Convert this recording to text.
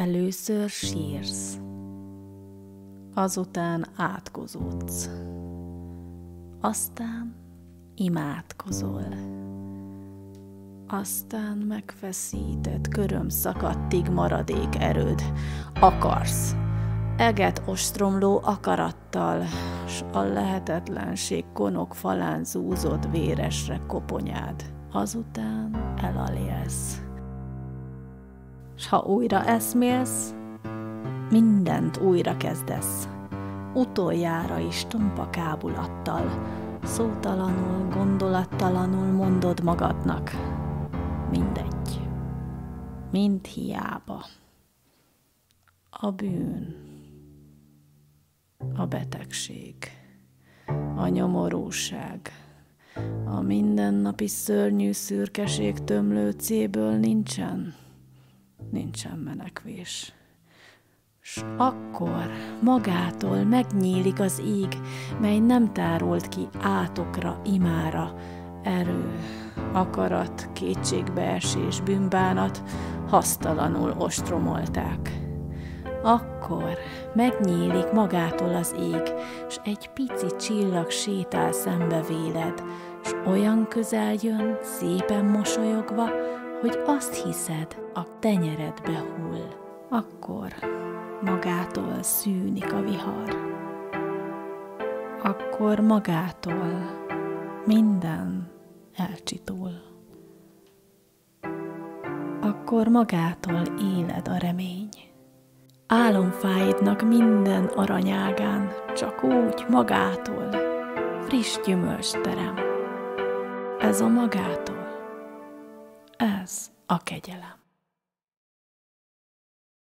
Először sírsz, azután átkozódsz, aztán imádkozol, aztán megfeszített körömszakadtig maradék erőd. Akarsz, eget ostromló akarattal, s a lehetetlenség konok falán zúzott véresre koponyád. Azután elalélsz. S ha újra eszmélsz, mindent újra kezdesz. Utoljára is tompa kábulattal, szótalanul, gondolattalanul mondod magadnak. Mindegy. Mind hiába. A bűn, a betegség, a nyomorúság, a mindennapi szörnyű szürkeség tömlőcéből nincsen menekvés. S akkor magától megnyílik az ég, mely nem tárolt ki átokra, imára, erő, akarat, kétségbeesés, bűnbánat, hasztalanul ostromolták. Akkor megnyílik magától az ég, s egy pici csillag sétál szembe véled, s olyan közel jön, szépen mosolyogva, hogy azt hiszed, a tenyeredbe hull. Akkor magától szűnik a vihar. Akkor magától minden elcsitul. Akkor magától éled a remény. Álomfáidnak minden aranyágán, csak úgy magától friss gyümölcs terem. Ez a magától, ez a kegyelem.